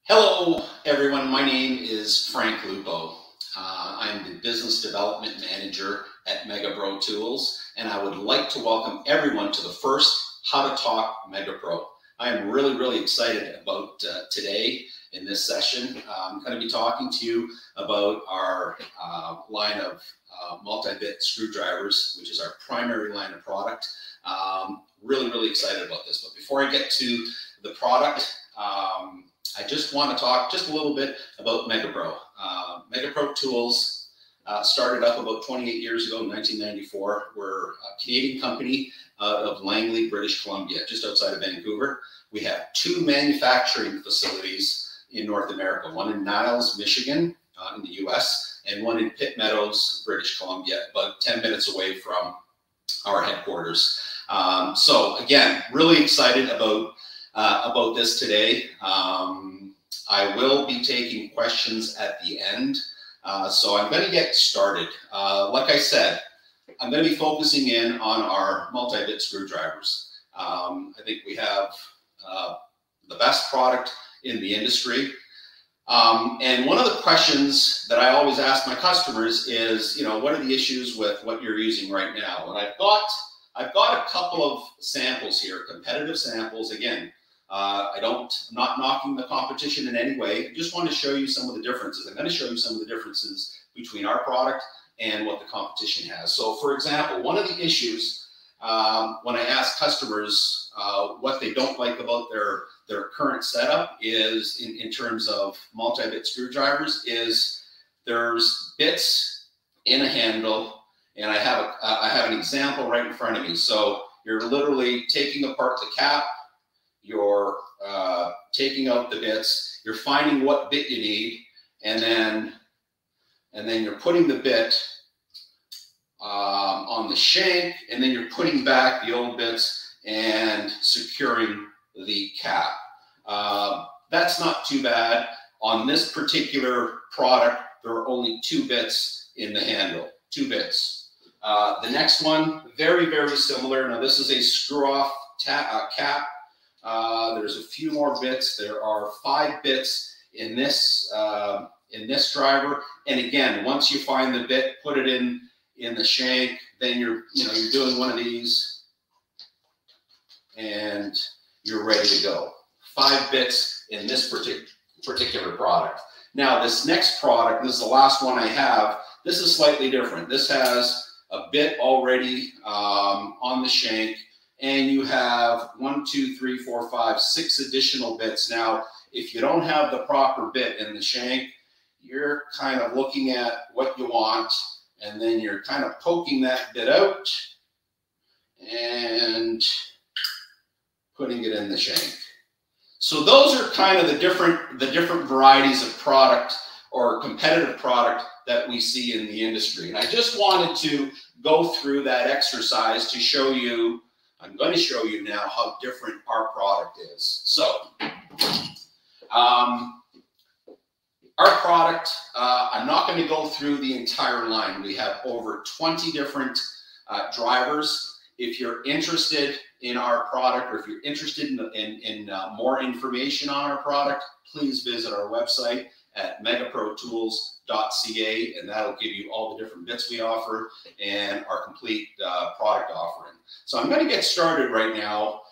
Hello, everyone. My name is Frank Lupo. I'm the Business Development Manager at Megapro Tools, and I would like to welcome everyone to the first How to Talk Megapro. I am really excited about today in this session. I'm going to be talking to you about our line of multi-bit screwdrivers, which is our primary line of product. Really excited about this. But before I get to the product, I just want to talk just a little bit about Megapro. Megapro Tools started up about 28 years ago in 1994. We're a Canadian company out of Langley, British Columbia, just outside of Vancouver. We have two manufacturing facilities in North America, one in Niles, Michigan, in the US, and one in Pitt Meadows, British Columbia, about 10 minutes away from our headquarters. So again, really excited about this today. I will be taking questions at the end. So I'm going to get started. Like I said, I'm going to be focusing in on our multi-bit screwdrivers. I think we have the best product in the industry. And one of the questions that I always ask my customers is, what are the issues with what you're using right now? And I've got a couple of samples here, competitive samples. Again, I'm not knocking the competition in any way. I just want to show you some of the differences. I'm going to show you some of the differences between our product and what the competition has. So for example, one of the issues when I ask customers what they don't like about their current setup is in terms of multi-bit screwdrivers is there's bits in a handle, and I have an example right in front of me. So you're literally taking apart the cap, you're taking out the bits, you're finding what bit you need, and then you're putting the bit on the shank, and then you're putting back the old bits and securing the cap. That's not too bad. On this particular product, there are only 2 bits in the handle, 2 bits. The next one, very similar. Now this is a screw-off cap. There's a few more bits. There are 5 bits in this driver. And again, once you find the bit, put it in the shank, then you're doing one of these and you're ready to go. 5 bits in this particular product. Now this next product, this is the last one I have. This is slightly different. This has a bit already on the shank, and you have 1, 2, 3, 4, 5, 6 additional bits. Now, if you don't have the proper bit in the shank, you're kind of looking at what you want, and then you're kind of poking that bit out and putting it in the shank. So those are kind of the different varieties of product or competitive product that we see in the industry. And I just wanted to go through that exercise to show you. I'm going to show you now how different our product is. So, our product, I'm not going to go through the entire line. We have over 20 different drivers. If you're interested in our product, or if you're interested in more information on our product, please visit our website at megaprotools.ca, and that'll give you all the different bits we offer and our complete product offering. So I'm going to get started right now.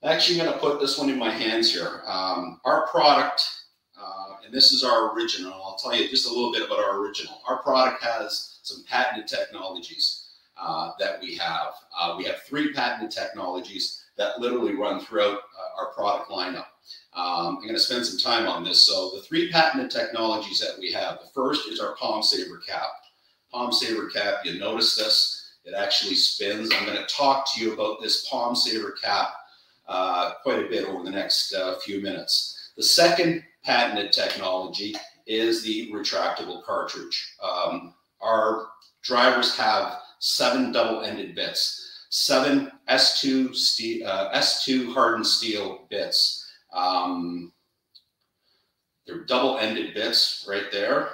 Actually, I'm going to put this one in my hands here. Our product, and this is our original. I'll tell you just a little bit about our original. Our product has some patented technologies that we have. We have 3 patented technologies that literally run throughout our product lineup. I'm going to spend some time on this. So the 3 patented technologies that we have, the first is our palm saver cap. Palm saver cap, you notice this, it actually spins. I'm going to talk to you about this palm saver cap quite a bit over the next few minutes. The second patented technology is the retractable cartridge. Our drivers have 7 double-ended bits, 7 S2 hardened steel bits. They're double-ended bits right there.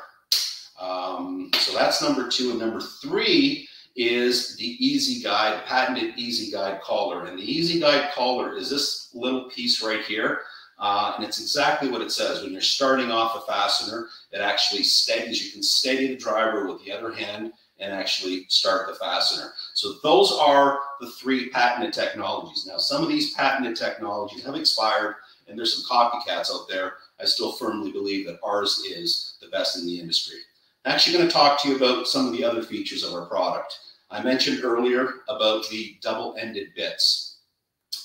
So that's number 2. And number 3 is the Easy Guide, patented Easy Guide collar. And the Easy Guide collar is this little piece right here. And it's exactly what it says. When you're starting off a fastener, it actually steadies. You can steady the driver with the other hand and actually start the fastener. So those are the 3 patented technologies. Now, some of these patented technologies have expired, and there's some copycats out there. I still firmly believe that ours is the best in the industry. I'm actually going to talk to you about some of the other features of our product. I mentioned earlier about the double-ended bits.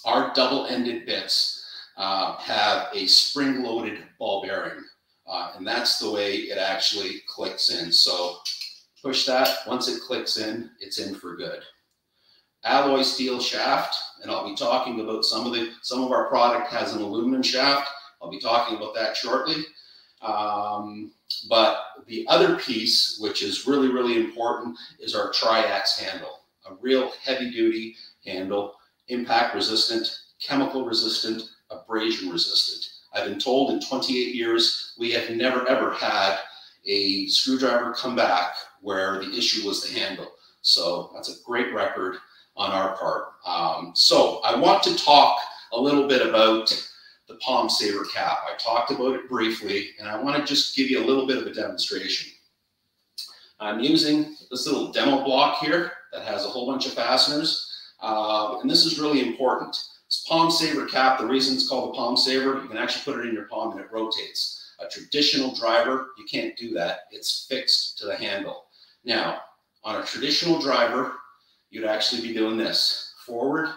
Our double-ended bits have a spring-loaded ball bearing, and that's the way it actually clicks in. So push that. Once it clicks in, it's in for good. Alloy steel shaft, and I'll be talking about some of our product has an aluminum shaft. I'll be talking about that shortly. But the other piece, which is really, really important, is our triax handle, a real heavy-duty handle, impact resistant, chemical resistant, abrasion resistant. I've been told in 28 years, we have never ever had a screwdriver come back where the issue was the handle. So that's a great record on our part. So I want to talk a little bit about the palm saver cap. I talked about it briefly, and I want to just give you a little bit of a demonstration. I'm using this little demo block here that has a whole bunch of fasteners, and this is really important. This palm saver cap, the reason it's called the palm saver, you can actually put it in your palm and it rotates. A traditional driver, you can't do that. It's fixed to the handle. Now, on a traditional driver, you'd actually be doing this, forward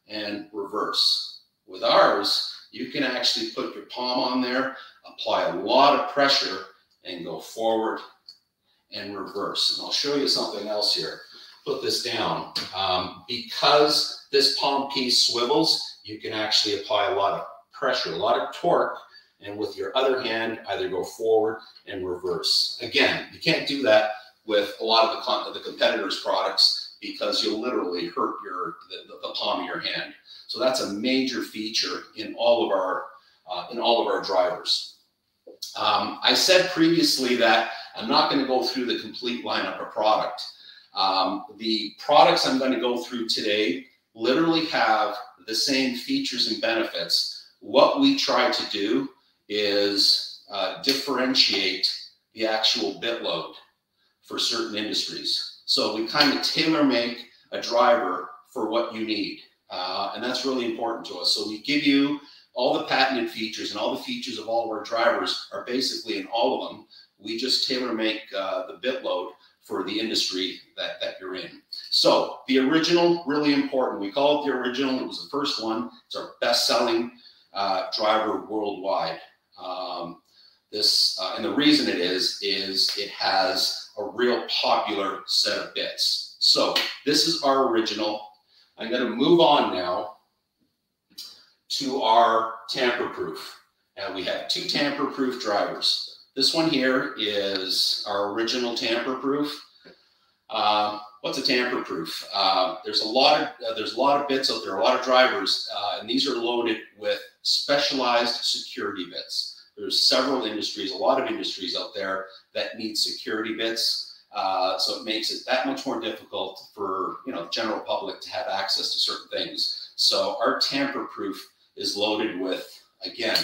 and reverse. With ours, you can actually put your palm on there, apply a lot of pressure, and go forward and reverse. And I'll show you something else here. Put this down. Because this palm piece swivels, you can actually apply a lot of pressure, a lot of torque, and with your other hand, either go forward and reverse. Again, you can't do that with a lot of the competitors' products because you'll literally hurt the palm of your hand. So that's a major feature in all of our drivers. I said previously that I'm not going to go through the complete lineup of product. The products I'm going to go through today literally have the same features and benefits. What we try to do is differentiate the actual bit load for certain industries. So we kind of tailor make a driver for what you need. And that's really important to us. So we give you all the patented features, and all the features of all of our drivers are basically in all of them. We just tailor make the bit load for the industry that you're in. So the original, really important. We call it the original. It was the first one. It's our best-selling driver worldwide. And the reason it is it has a real popular set of bits. So this is our original. I'm going to move on now to our Tamperproof. And we have 2 Tamperproof drivers. This one here is our original Tamperproof. What's a Tamperproof? There's a lot of bits out there, a lot of drivers, and these are loaded with specialized security bits. There's several industries, a lot of industries out there that need security bits. So it makes it that much more difficult for the general public to have access to certain things. So our Tamperproof is loaded with, again,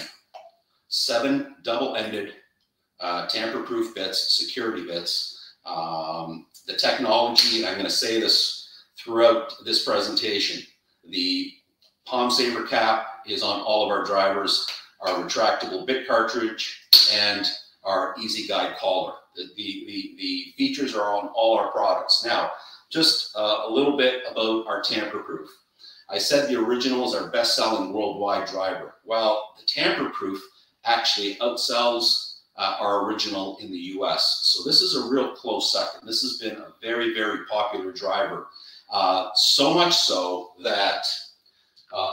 7 double-ended Tamperproof bits, security bits. The technology, I'm going to say this throughout this presentation, the palm saver cap is on all of our drivers, our retractable bit cartridge, and our easy guide collar. The features are on all our products. Now, just a little bit about our Tamperproof. I said the original is our best-selling worldwide driver. Well, the Tamperproof actually outsells our original in the US. So this is a real close second. This has been a very, very popular driver. So much so that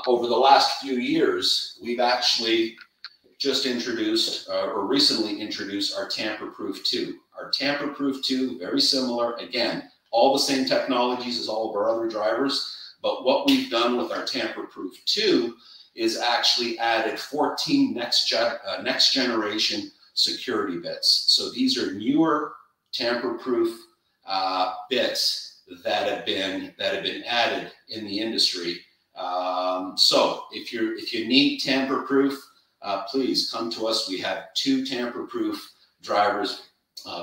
over the last few years, we've actually just introduced or recently introduced our Tamperproof 2. Our Tamperproof 2, very similar. Again, all the same technologies as all of our other drivers. But what we've done with our Tamperproof 2 is actually added 14 next generation security bits. So these are newer Tamperproof bits that have been added in the industry. So if you need Tamperproof, please come to us. We have 2 tamper-proof drivers,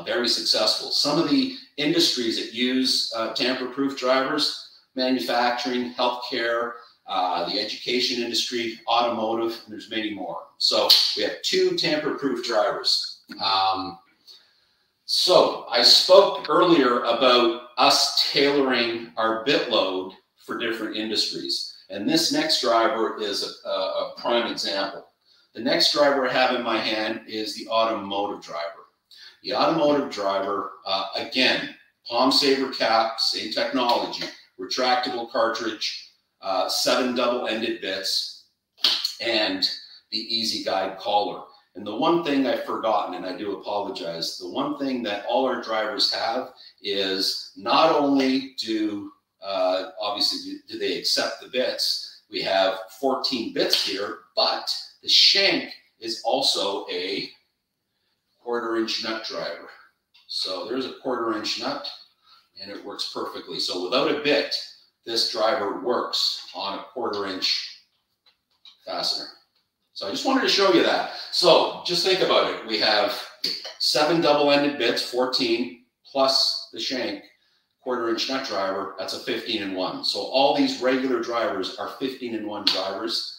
very successful. Some of the industries that use tamper-proof drivers: manufacturing, healthcare, the education industry, automotive, and there's many more. So we have 2 tamper-proof drivers. So I spoke earlier about us tailoring our bit load for different industries. And this next driver is a prime example. The next driver I have in my hand is the automotive driver. The automotive driver, again, palm saver cap, same technology, retractable cartridge, 7 double-ended bits, and the easy guide collar. And the one thing I've forgotten, and I do apologize, the one thing that all our drivers have is not only obviously do they accept the bits, we have 14 bits here, but the shank is also a 1/4-inch nut driver. So there's a 1/4-inch nut, and it works perfectly. So without a bit, this driver works on a 1/4-inch fastener. So I just wanted to show you that. So just think about it. We have 7 double-ended bits, 14, plus the shank, 1/4-inch nut driver. That's a 15-in-1. So all these regular drivers are 15-in-1 drivers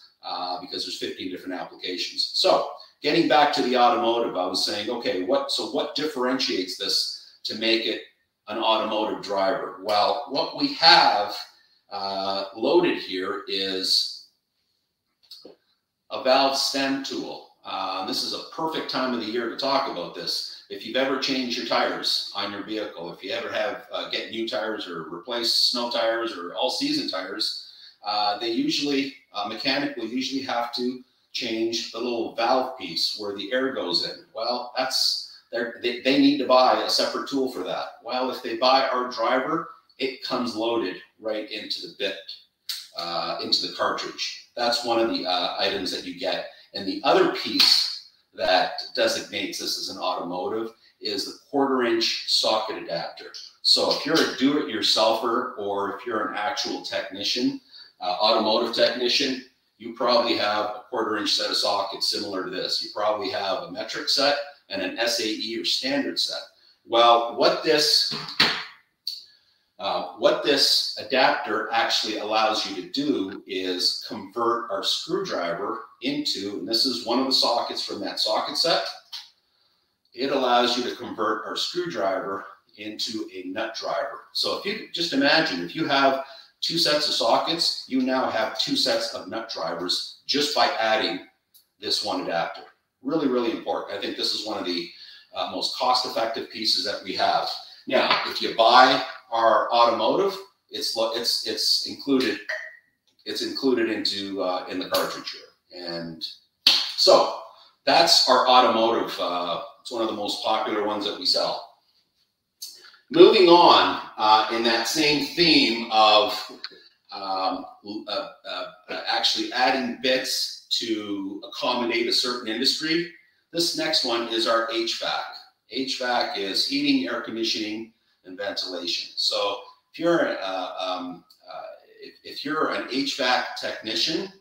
because there's 15 different applications. So getting back to the automotive, I was saying, okay, what differentiates this to make it an automotive driver? Well, what we have loaded here is a valve stem tool. This is a perfect time of the year to talk about this. If you've ever changed your tires on your vehicle, if you ever have get new tires or replace snow tires or all-season tires, they usually, mechanically, usually have to change the little valve piece where the air goes in. Well, they need to buy a separate tool for that. Well, if they buy our driver, it comes loaded right into the bit, into the cartridge. That's one of the items that you get. And the other piece that designates this as an automotive is the 1/4-inch socket adapter. So if you're a do-it-yourselfer or if you're an actual technician, automotive technician, you probably have a 1/4-inch set of sockets similar to this. You probably have a metric set and an SAE or standard set. Well, what this adapter actually allows you to do is convert our screwdriver into, and this is one of the sockets from that socket set, it allows you to convert our screwdriver into a nut driver. So if you just imagine, if you have 2 sets of sockets, you now have 2 sets of nut drivers just by adding this one adapter. Really, really important. I think this is one of the most cost-effective pieces that we have. Now, if you buy our automotive, it's included in the cartridge here. And so that's our automotive. It's one of the most popular ones that we sell. Moving on, in that same theme of actually adding bits to accommodate a certain industry, this next one is our HVAC. HVAC is heating, air conditioning, and ventilation. So if you're an HVAC technician,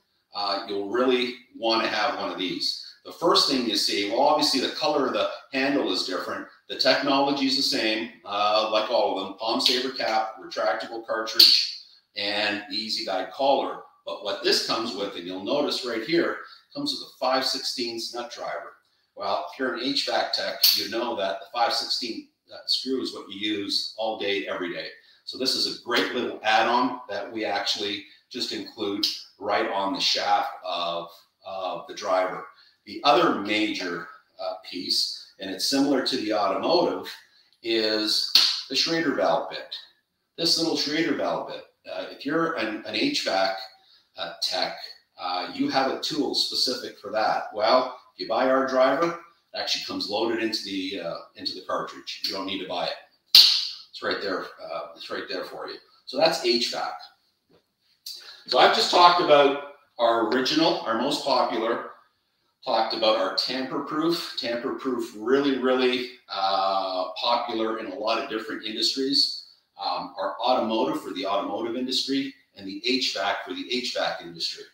you'll really want to have one of these. The first thing you see, well, obviously the color of the handle is different. The technology is the same, like all of them: palm saver cap, retractable cartridge, and the easy guide collar. But what this comes with, and you'll notice right here, comes with a 5/16 nut driver. Well, if you're an HVAC tech, you know that the 5/16 screw is what you use all day, every day. So this is a great little add-on that we actually just include right on the shaft of the driver. The other major piece, and it's similar to the automotive, is the Schrader valve bit. This little Schrader valve bit. If you're an HVAC tech, you have a tool specific for that. Well, if you buy our driver, it actually comes loaded into the cartridge. You don't need to buy it. It's right there. It's right there for you. So that's HVAC. So I've just talked about our original, our most popular. Talked about our Tamperproof. Tamperproof, really, really popular in a lot of different industries. Our automotive for the automotive industry, and the HVAC for the HVAC industry.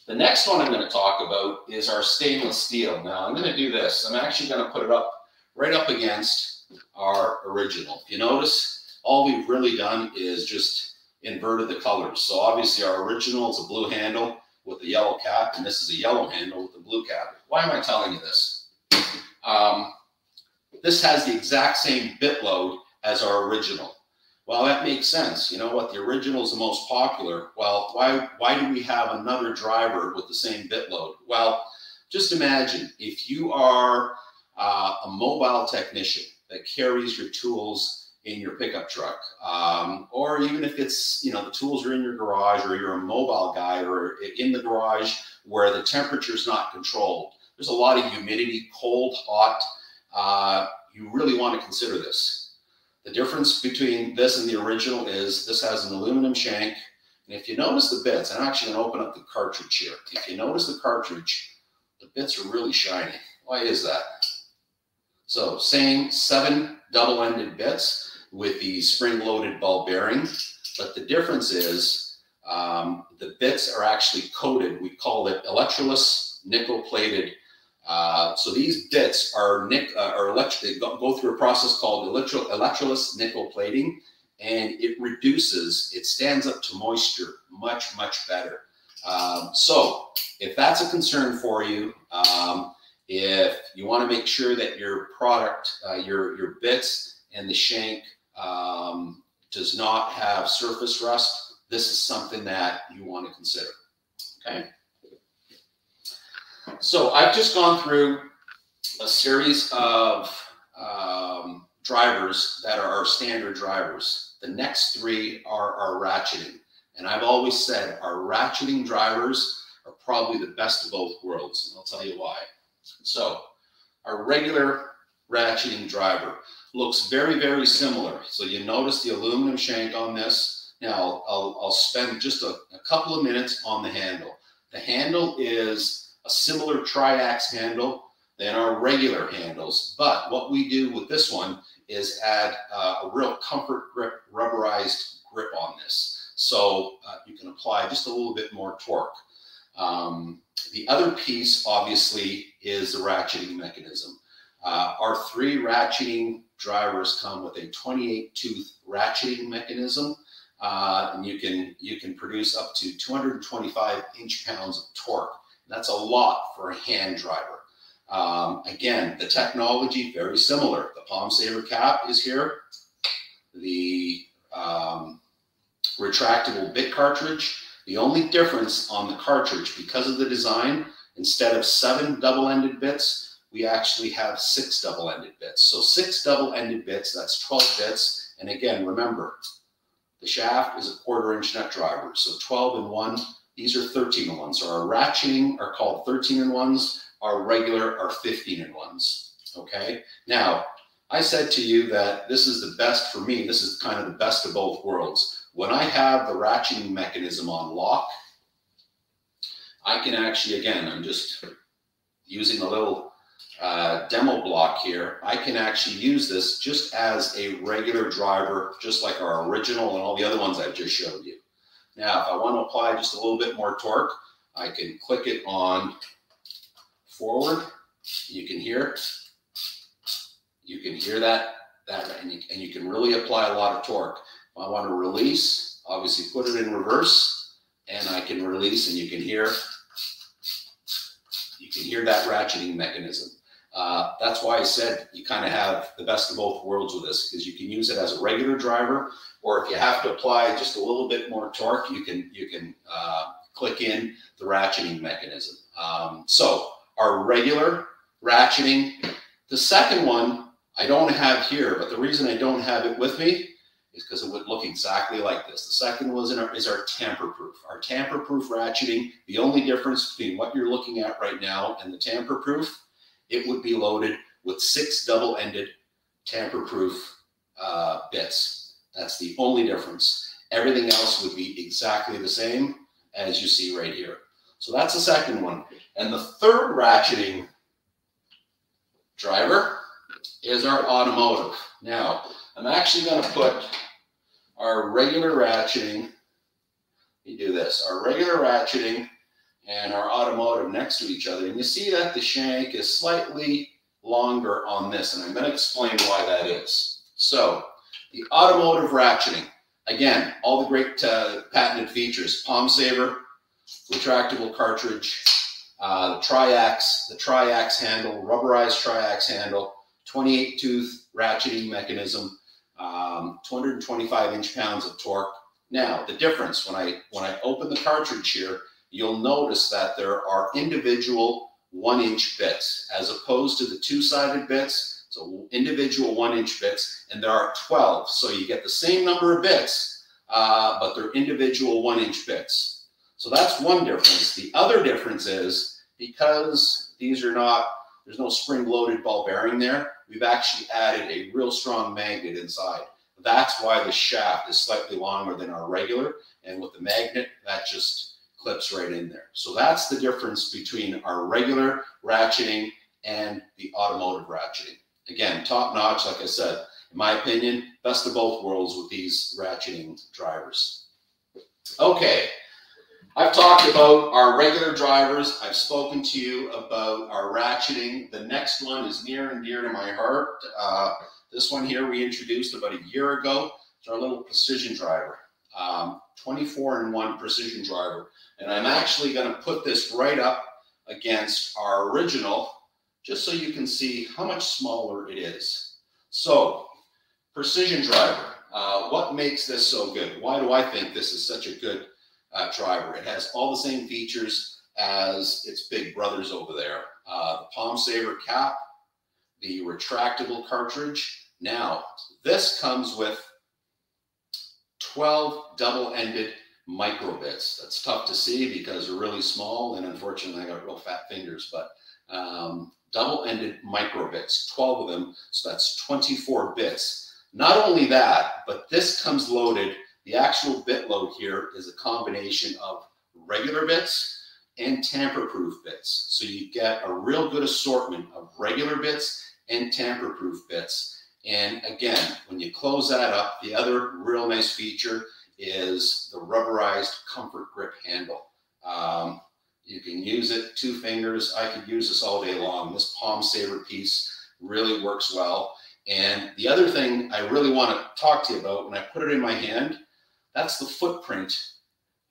The next one I'm going to talk about is our stainless steel. Now I'm going to do this. I'm actually going to put it up right up against our original. If you notice, all we've really done is just inverted the colors. So obviously our original is a blue handle with a yellow cap, and this is a yellow handle with a blue cap. Why am I telling you this? This has the exact same bit load as our original. Well, that makes sense. You know what? The original is the most popular. Well, why do we have another driver with the same bit load? Well, just imagine if you are a mobile technician that carries your tools in your pickup truck, or even if it's, you know, the tools are in your garage, or you're a mobile guy or in the garage where the temperature is not controlled. There's a lot of humidity, cold, hot. You really want to consider this. The difference between this and the original is this has an aluminum shank. And if you notice the bits, I'm actually going to open up the cartridge here. If you notice the cartridge, the bits are really shiny. Why is that? So same 7 double-ended bits with the spring-loaded ball bearing, but the difference is the bits are actually coated. We call it electroless nickel-plated. So these bits are go through a process called electroless nickel plating, and it stands up to moisture much, much better. So if that's a concern for you, if you want to make sure that your product, your bits and the shank does not have surface rust, this is something that you want to consider. Okay. So I've just gone through a series of drivers that are our standard drivers. The next 3 are our ratcheting. And I've always said our ratcheting drivers are probably the best of both worlds. And I'll tell you why. So our regular ratcheting driver looks very, very similar. So you notice the aluminum shank on this. Now I'll spend just a couple of minutes on the handle. The handle is a similar triax handle than our regular handles, but what we do with this one is add a real comfort grip, rubberized grip on this, so you can apply just a little bit more torque. The other piece obviously is the ratcheting mechanism. Our 3 ratcheting drivers come with a 28-tooth ratcheting mechanism, and you can produce up to 225 inch-pounds of torque. That's a lot for a hand driver. Again, the technology, very similar. The palm saver cap is here. The retractable bit cartridge. The only difference on the cartridge, because of the design, instead of 7 double-ended bits, we actually have 6 double-ended bits. So 6 double-ended bits, that's 12 bits. And again, remember, the shaft is a 1/4 inch nut driver. So 12 in 1. These are 13 in 1. So our ratcheting are called 13 in 1s. Our regular are 15 in 1s. Okay. Now, I said to you that this is the best for me. This is kind of the best of both worlds. When I have the ratcheting mechanism on lock, I can actually, again, I'm just using a little demo block here. I can actually use this just as a regular driver, just like our original and all the other ones I've just showed you. Now, if I want to apply just a little bit more torque, I can click it on forward. You can hear that, and you can really apply a lot of torque. If I want to release, obviously put it in reverse, and I can release, and you can hear that ratcheting mechanism. That's why I said you kind of have the best of both worlds with this, because you can use it as a regular driver, or if you have to apply just a little bit more torque, you can click in the ratcheting mechanism. So our regular ratcheting, the second one I don't have here, but the reason I don't have it with me is because it would look exactly like this. The second one is our Tamperproof. Our Tamperproof ratcheting, the only difference between what you're looking at right now and the Tamperproof, it would be loaded with 6 double-ended Tamperproof bits. That's the only difference. Everything else would be exactly the same as you see right here. So that's the second one. And the third ratcheting driver is our Automotive. Now, I'm actually going to put our regular ratcheting, let me do this, our regular ratcheting and our Automotive next to each other. And you see that the shank is slightly longer on this, and I'm going to explain why that is. So the Automotive ratcheting, again, all the great patented features: palm saver, retractable cartridge, the triax handle, rubberized triax handle, 28 tooth ratcheting mechanism, 225 inch-pounds of torque. Now, the difference, when I open the cartridge here, you'll notice that there are individual 1-inch bits, as opposed to the two-sided bits. So individual 1-inch bits, and there are 12. So you get the same number of bits, but they're individual 1-inch bits. So that's one difference. The other difference is, because these are not, there's no spring-loaded ball bearing there, we've actually added a real strong magnet inside. That's why the shaft is slightly longer than our regular, and with the magnet, that just clips right in there. So that's the difference between our regular ratcheting and the Automotive ratcheting. Again, top notch, like I said, in my opinion, best of both worlds with these ratcheting drivers. Okay, I've talked about our regular drivers. I've spoken to you about our ratcheting. The next one is near and dear to my heart. This one here we introduced about a year ago. It's our little precision driver, 24-in-1 precision driver. And I'm actually going to put this right up against our original, just so you can see how much smaller it is. So, precision driver, what makes this so good? Why do I think this is such a good driver? It has all the same features as its big brothers over there. The palm saver cap, the retractable cartridge. Now, this comes with 12 double-ended micro bits. That's tough to see because they're really small, and unfortunately I got real fat fingers, but double-ended micro bits, 12 of them, so that's 24 bits. Not only that, but this comes loaded, the actual bit load here is a combination of regular bits and tamper-proof bits. So you get a real good assortment of regular bits and tamper-proof bits. And again, when you close that up, the other real nice feature is the rubberized comfort grip handle. You can use it 2 fingers. I could use this all day long. This palm saver piece really works well. And the other thing I really want to talk to you about, when I put it in my hand, that's the footprint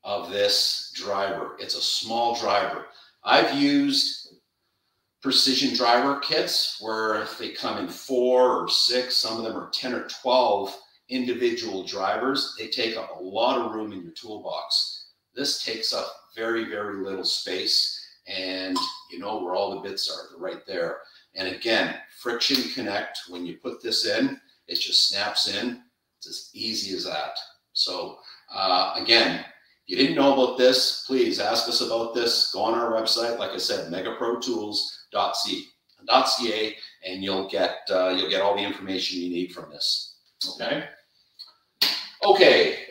of this driver. It's a small driver. I've used precision driver kits where they come in 4 or 6, some of them are 10 or 12 individual drivers. They take up a lot of room in your toolbox. This takes up very, very little space, and you know where all the bits are, they're right there. And again, friction connect, when you put this in, it just snaps in. It's as easy as that. So again, if you didn't know about this, please ask us about this. Go on our website, like I said, megaprotools.ca, and you'll get all the information you need from this. Okay. Okay.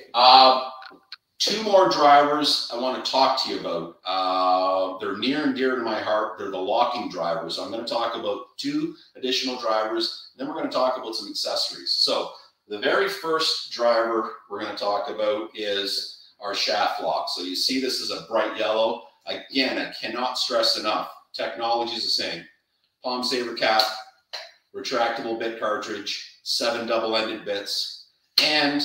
2 more drivers I want to talk to you about. They're near and dear to my heart. They're the locking drivers. So I'm going to talk about 2 additional drivers. Then we're going to talk about some accessories. So the very first driver we're going to talk about is our shaft lock. So you see this is a bright yellow. Again, I cannot stress enough, technology is the same. Palm saver cap, retractable bit cartridge, 7 double-ended bits, and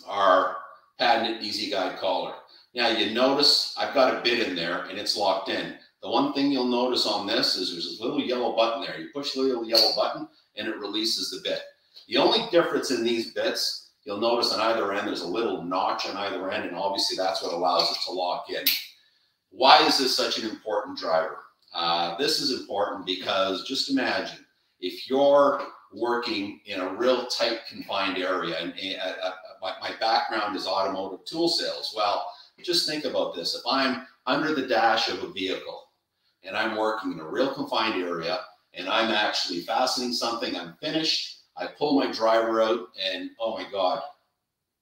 our patented Easy Guide collar. Now you notice I've got a bit in there and it's locked in. The one thing you'll notice on this is there's a little yellow button there. You push the little yellow button and it releases the bit. The only difference in these bits, you'll notice on either end there's a little notch on either end, and obviously that's what allows it to lock in. Why is this such an important driver? This is important because just imagine if you're working in a real tight confined area, and my background is automotive tool sales. Well, just think about this. If I'm under the dash of a vehicle and I'm working in a real confined area and I'm actually fastening something, I'm finished, I pull my driver out and oh my God,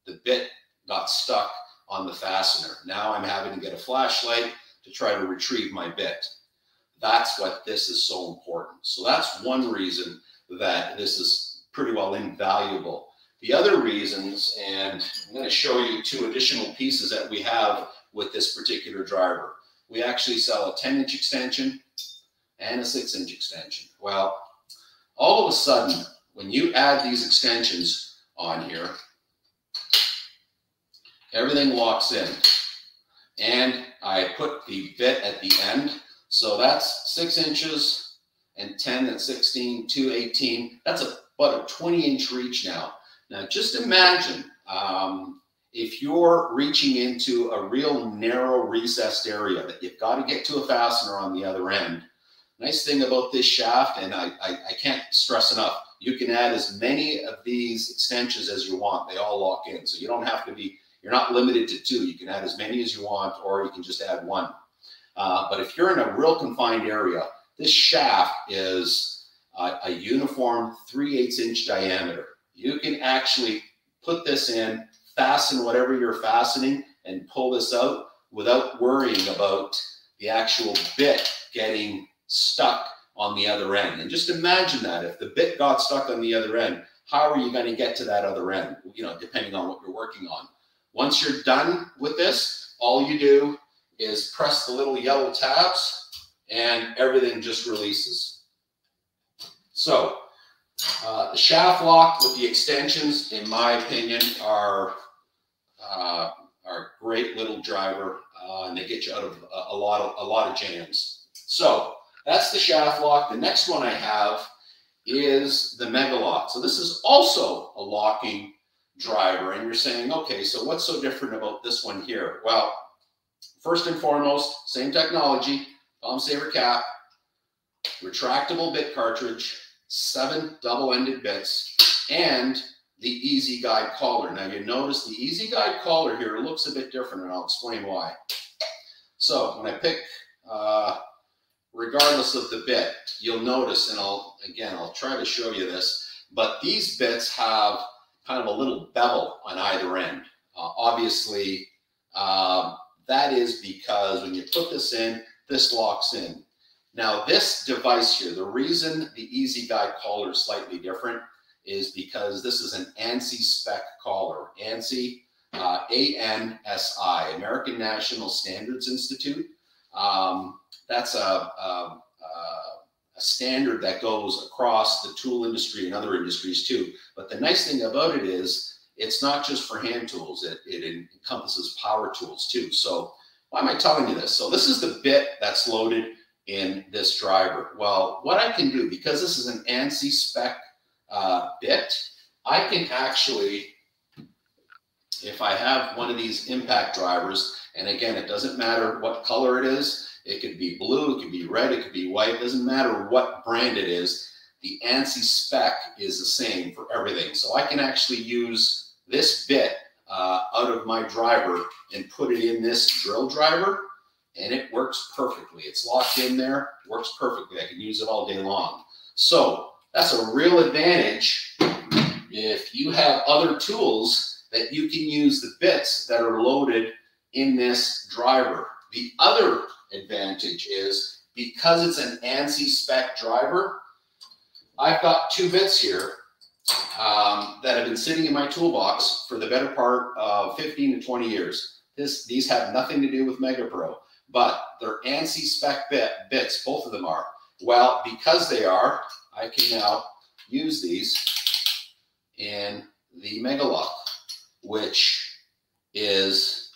the bit got stuck on the fastener. Now I'm having to get a flashlight to try to retrieve my bit. That's what this is so important. So that's one reason that this is pretty well invaluable. The other reasons, and I'm going to show you 2 additional pieces that we have with this particular driver. we actually sell a 10-inch extension and a 6-inch extension. Well, all of a sudden, when you add these extensions on here, everything locks in. And I put the bit at the end. So that's 6 inches and 10, that's 16, 2, 18. That's about a 20-inch reach now. Now, just imagine if you're reaching into a real narrow recessed area that you've got to get to a fastener on the other end. Nice thing about this shaft, and I can't stress enough, you can add as many of these extensions as you want. They all lock in, so you don't have to be, you're not limited to 2. You can add as many as you want, or you can just add 1. But if you're in a real confined area, this shaft is a uniform 3/8 inch diameter. You can actually put this in, fasten whatever you're fastening, and pull this out without worrying about the actual bit getting stuck on the other end. And just imagine that if the bit got stuck on the other end, how are you going to get to that other end? You know, depending on what you're working on. Once you're done with this, all you do is press the little yellow tabs and everything just releases. So the shaft lock with the extensions, in my opinion, are a great little driver, and they get you out of a lot of jams. So that's the shaft lock. The next one I have is the Mega Lock. So this is also a locking driver, and you're saying, okay, so what's so different about this one here? Well, first and foremost, same technology, palm saver cap, retractable bit cartridge, 7 double-ended bits, and the Easy Guide collar. Now you notice the Easy Guide collar here looks a bit different, and I'll explain why. So when I pick, regardless of the bit, you'll notice, and I'll try to show you this, but these bits have kind of a little bevel on either end. Obviously, that is because when you put this in, this locks in. Now this device here, the reason the Easy Guide collar is slightly different is because this is an ANSI spec collar. ANSI, A-N-S-I, American National Standards Institute. That's a standard that goes across the tool industry and other industries too. But the nice thing about it is it's not just for hand tools. It encompasses power tools too. So why am I telling you this? So this is the bit that's loaded in this driver. Well, what I can do, because this is an ANSI spec bit, I can actually, if I have one of these impact drivers, and again, it doesn't matter what color it is, it could be blue, it could be red, it could be white, it doesn't matter what brand it is, the ANSI spec is the same for everything. So I can actually use this bit out of my driver and put it in this drill driver, and it works perfectly. It's locked in there, works perfectly. I can use it all day long. So that's a real advantage if you have other tools that you can use the bits that are loaded in this driver. The other advantage is because it's an ANSI spec driver, I've got 2 bits here that have been sitting in my toolbox for the better part of 15 to 20 years. These have nothing to do with Megapro, but they're ANSI spec bits, both of them are. Well, because they are, I can now use these in the Mega Lock, which is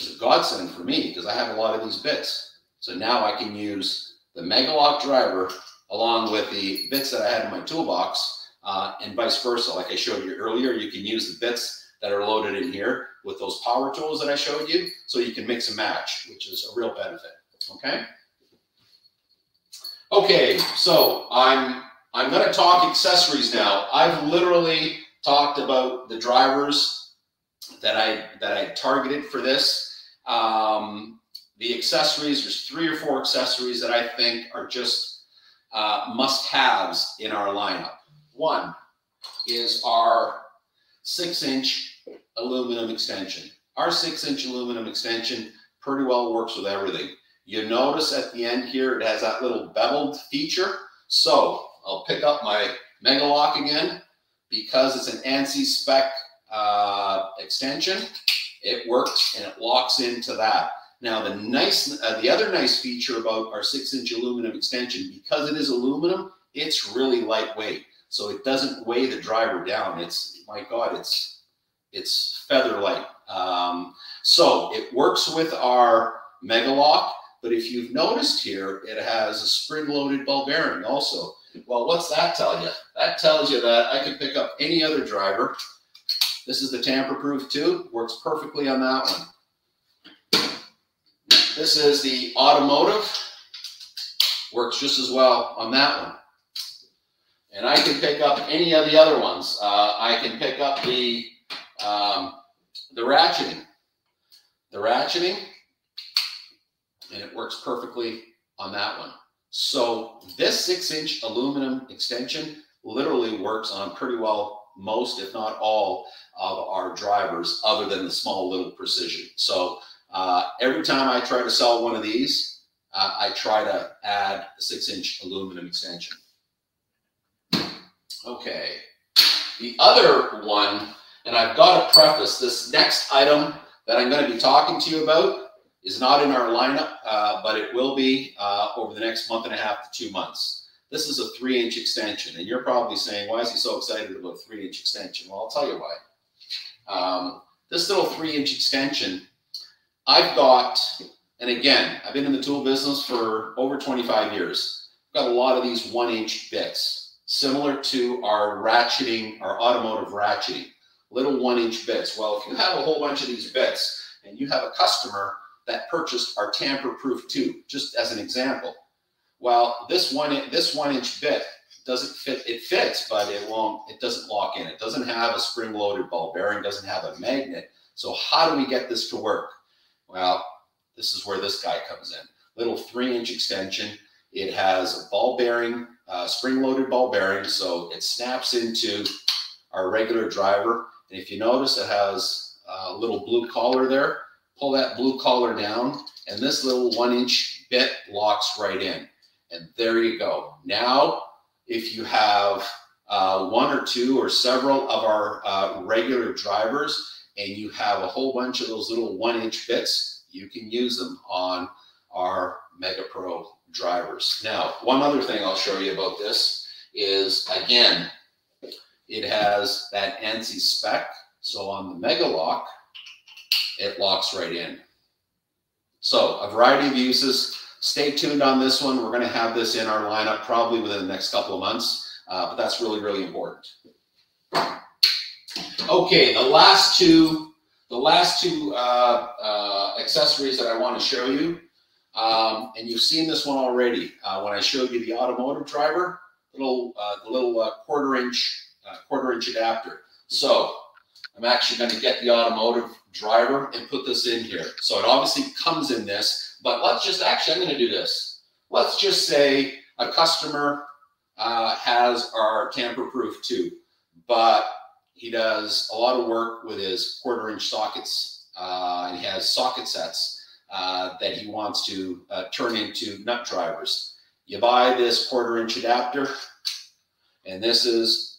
a godsend for me because I have a lot of these bits. So now I can use the Mega Lock driver along with the bits that I had in my toolbox, and vice versa. Like I showed you earlier, you can use the bits that are loaded in here with those power tools that I showed you, so you can mix and match, which is a real benefit. Okay. Okay, so I'm going to talk accessories now. I've literally talked about the drivers that I targeted for this. The accessories, there's 3 or 4 accessories that I think are just must-haves in our lineup. One is our 6-inch aluminum extension. Our 6-inch aluminum extension pretty well works with everything. You notice at the end here, it has that little beveled feature. So I'll pick up my Mega Lock again because it's an ANSI spec extension. It works and it locks into that. Now the other nice feature about our 6-inch aluminum extension, because it is aluminum, it's really lightweight. So it doesn't weigh the driver down. It's, my God, it's feather light. So it works with our Mega Lock, but if you've noticed here, it has a spring-loaded ball bearing also. Well, what's that tell you? That tells you that I can pick up any other driver. This is the Tamperproof too, works perfectly on that one. This is the Automotive, works just as well on that one. And I can pick up any of the other ones. I can pick up the Ratcheting. The Ratcheting, and it works perfectly on that one. So this 6-inch aluminum extension literally works on pretty well most, if not all, of our drivers, other than the small little precision. So every time I try to sell one of these, I try to add a 6-inch aluminum extension. Okay, the other one, and I've got to preface, this next item that I'm going to be talking to you about is not in our lineup, but it will be over the next month and a half to 2 months. This is a 3-inch extension, and you're probably saying, why is he so excited about a 3-inch extension? Well, I'll tell you why. This little 3-inch extension, I've got, and again, I've been in the tool business for over 25 years. I've got a lot of these 1-inch bits, similar to our ratcheting, our automotive ratcheting, little 1-inch bits. Well, if you have a whole bunch of these bits, and you have a customer that purchased our Tamperproof tube, just as an example. Well, this 1-inch bit doesn't fit. It fits, but it doesn't lock in. It doesn't have a spring-loaded ball bearing, doesn't have a magnet. So how do we get this to work? Well, this is where this guy comes in. Little 3-inch extension. It has a ball bearing, spring-loaded ball bearing, so it snaps into our regular driver. And if you notice, it has a little blue collar there. Pull that blue collar down, and this little 1-inch bit locks right in. And there you go. Now, if you have one or two or several of our regular drivers, and you have a whole bunch of those little 1-inch bits, you can use them on our Megapro drivers. Now, one other thing I'll show you about this is, again, it has that ANSI spec. So on the Mega Lock, it locks right in. So a variety of uses. Stay tuned on this one. We're going to have this in our lineup probably within the next couple of months, but that's really, really important. Okay, the last two accessories that I want to show you, and you've seen this one already when I showed you the automotive driver, the little quarter-inch adapter. So I'm actually going to get the automotive driver and put this in here. So it obviously comes in this, but let's just, actually, I'm going to do this. Let's just say a customer has our Tamperproof tube, but he does a lot of work with his quarter-inch sockets, and he has socket sets that he wants to turn into nut drivers. You buy this quarter-inch adapter, and this is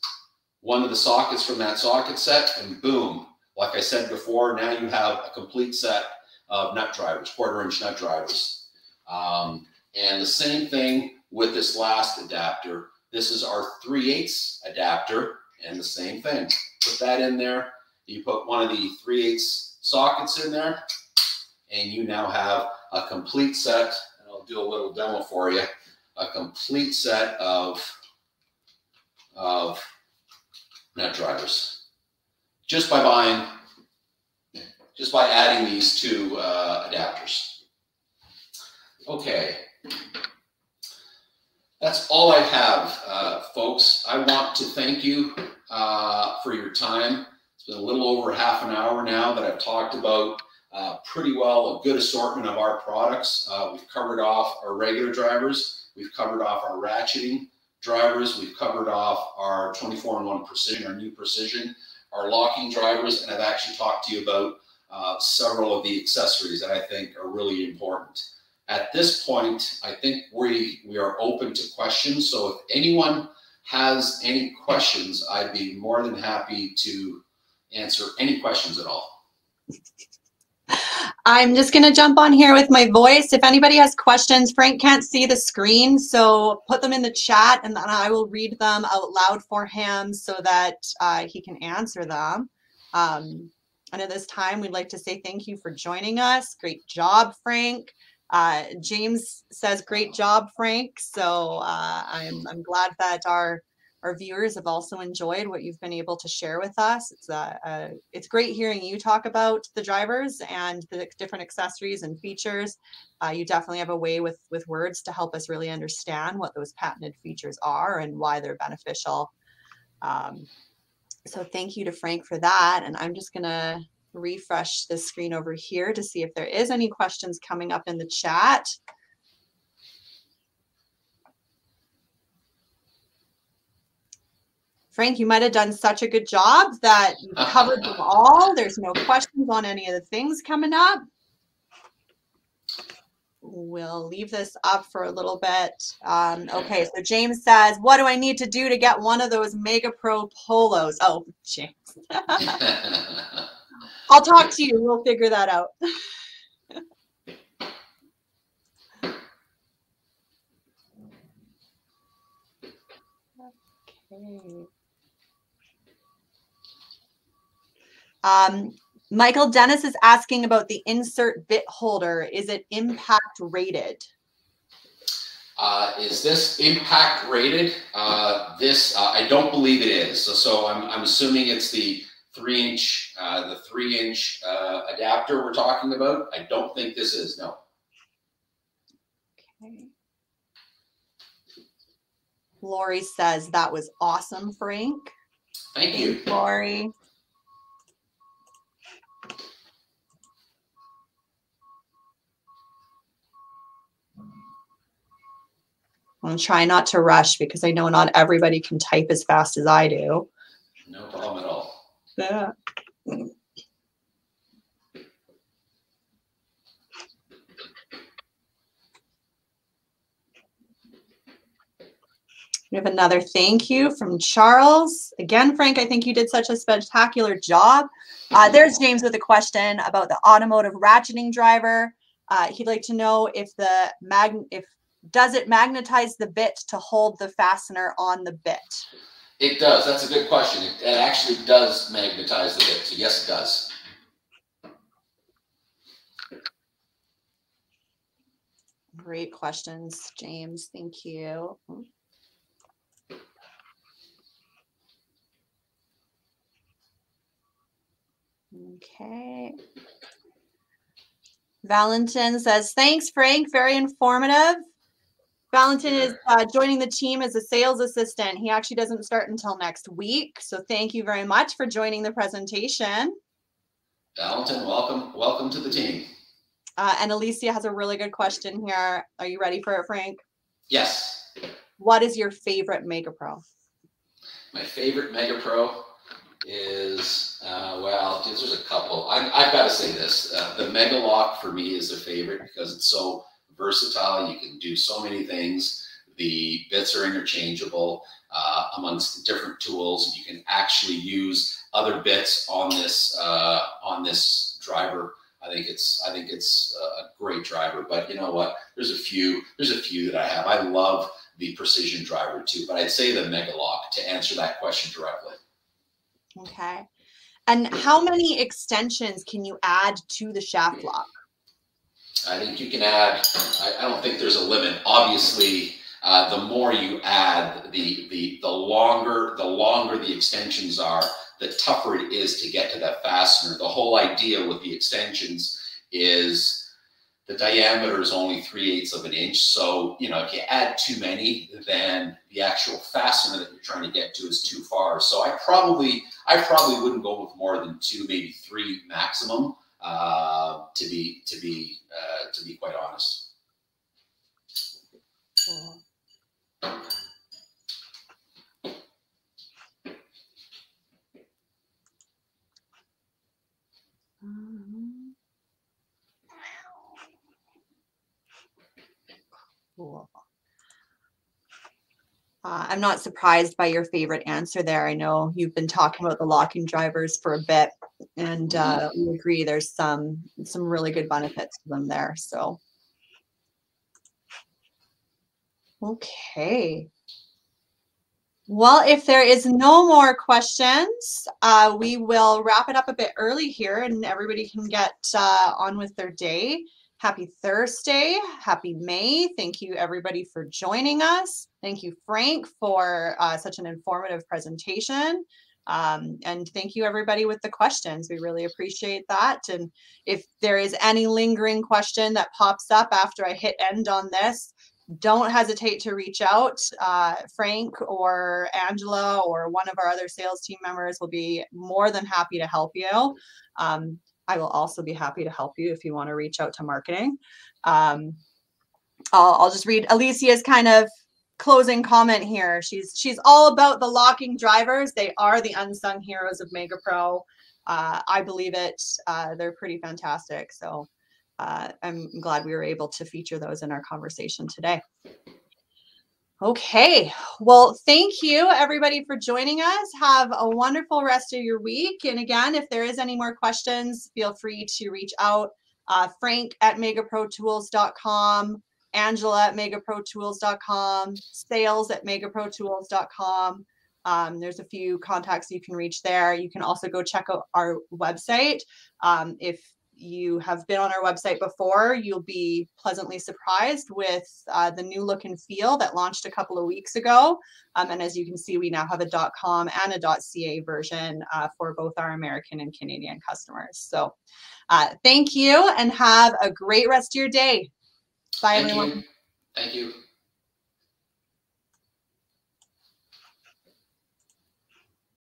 one of the sockets from that socket set, and boom, like I said before, now you have a complete set of nut drivers, quarter-inch nut drivers. And the same thing with this last adapter. This is our 3/8 adapter, and the same thing. Put that in there. You put one of the 3/8 sockets in there, and you now have a complete set, and I'll do a little demo for you, a complete set of nut drivers. Just by adding these two adapters. Okay, that's all I have, folks. I want to thank you for your time. It's been a little over half an hour now that I've talked about pretty well a good assortment of our products. We've covered off our regular drivers. We've covered off our ratcheting drivers. We've covered off our 24-in-1 precision, our new precision, our locking drivers, and I've actually talked to you about several of the accessories that I think are really important. At this point, I think we are open to questions. So if anyone has any questions, I'd be more than happy to answer any questions at all. I'm just going to jump on here with my voice. If anybody has questions, Frank can't see the screen, so put them in the chat and then I will read them out loud for him so that he can answer them. And at this time, we'd like to say thank you for joining us. Great job, Frank. James says, great job, Frank. So I'm glad that our viewers have also enjoyed what you've been able to share with us. It's great hearing you talk about the drivers and the different accessories and features. You definitely have a way with words to help us really understand what those patented features are and why they're beneficial. So thank you to Frank for that. And I'm just gonna refresh the screen over here to see if there is any questions coming up in the chat. Frank, you might have done such a good job that you covered them all. There's no questions on any of the things coming up. We'll leave this up for a little bit. Okay, so James says, what do I need to do to get one of those Megapro polos? Oh, James. I'll talk to you. We'll figure that out. Okay. Michael Dennis is asking about the insert bit holder. Is it impact rated? Is this impact rated? I don't believe it is. So I'm assuming it's the 3-inch adapter we're talking about. I don't think this is, no. Okay. Lori says that was awesome, Frank. Thank you, Lori. I'm trying not to rush because I know not everybody can type as fast as I do. No problem at all. Yeah. We have another thank you from Charles. Again, Frank, I think you did such a spectacular job. There's James with a question about the automotive ratcheting driver. He'd like to know if does it magnetize the bit to hold the fastener on the bit? It does. That's a good question. It actually does magnetize the bit. So yes, it does. Great questions, James. Thank you. Okay. Valentin says, thanks, Frank. Very informative. Valentin is joining the team as a sales assistant. He actually doesn't start until next week. So thank you very much for joining the presentation. Valentin, welcome to the team. And Alicia has a really good question here. Are you ready for it, Frank? Yes. What is your favorite Megapro? My favorite Megapro is, well, there's a couple. I've got to say this. The Mega Lock for me is a favorite because it's so versatile. You can do so many things. The bits are interchangeable amongst different tools. You can actually use other bits on this driver. I think it's a great driver. But you know what? There's a few that I have. I love the Precision driver too. But I'd say the Mega Lock to answer that question directly. Okay. And how many extensions can you add to the shaft lock? I think you can add, I don't think there's a limit. Obviously, the more you add, the longer the extensions are, the tougher it is to get to that fastener. The whole idea with the extensions is the diameter is only 3/8 of an inch. So, you know, if you add too many, then the actual fastener that you're trying to get to is too far. So I probably wouldn't go with more than 2, maybe 3 maximum. To be quite honest. Cool. I'm not surprised by your favorite answer there. I know you've been talking about the locking drivers for a bit. And we agree there's some really good benefits to them there. So, okay. Well, if there is no more questions, we will wrap it up a bit early here and everybody can get on with their day. Happy Thursday. Happy May. Thank you, everybody, for joining us. Thank you, Frank, for such an informative presentation. And thank you, everybody, with the questions. We really appreciate that. And if there is any lingering question that pops up after I hit end on this, don't hesitate to reach out. Frank or Angela or one of our other sales team members will be more than happy to help you. I will also be happy to help you if you want to reach out to marketing. I'll just read Alicia's kind of closing comment here. She's all about the locking drivers. They are the unsung heroes of Megapro. I believe it. They're pretty fantastic. So I'm glad we were able to feature those in our conversation today. Okay, well, thank you everybody for joining us. Have a wonderful rest of your week. And again, if there is any more questions, feel free to reach out. Frank at megaprotools.com, Angela at megaprotools.com, sales at megaprotools.com. There's a few contacts you can reach there. You can also go check out our website. If you have been on our website before, you'll be pleasantly surprised with the new look and feel that launched a couple of weeks ago. And as you can see, we now have a .com and a .ca version for both our American and Canadian customers. So thank you and have a great rest of your day. Bye, everyone. Thank you.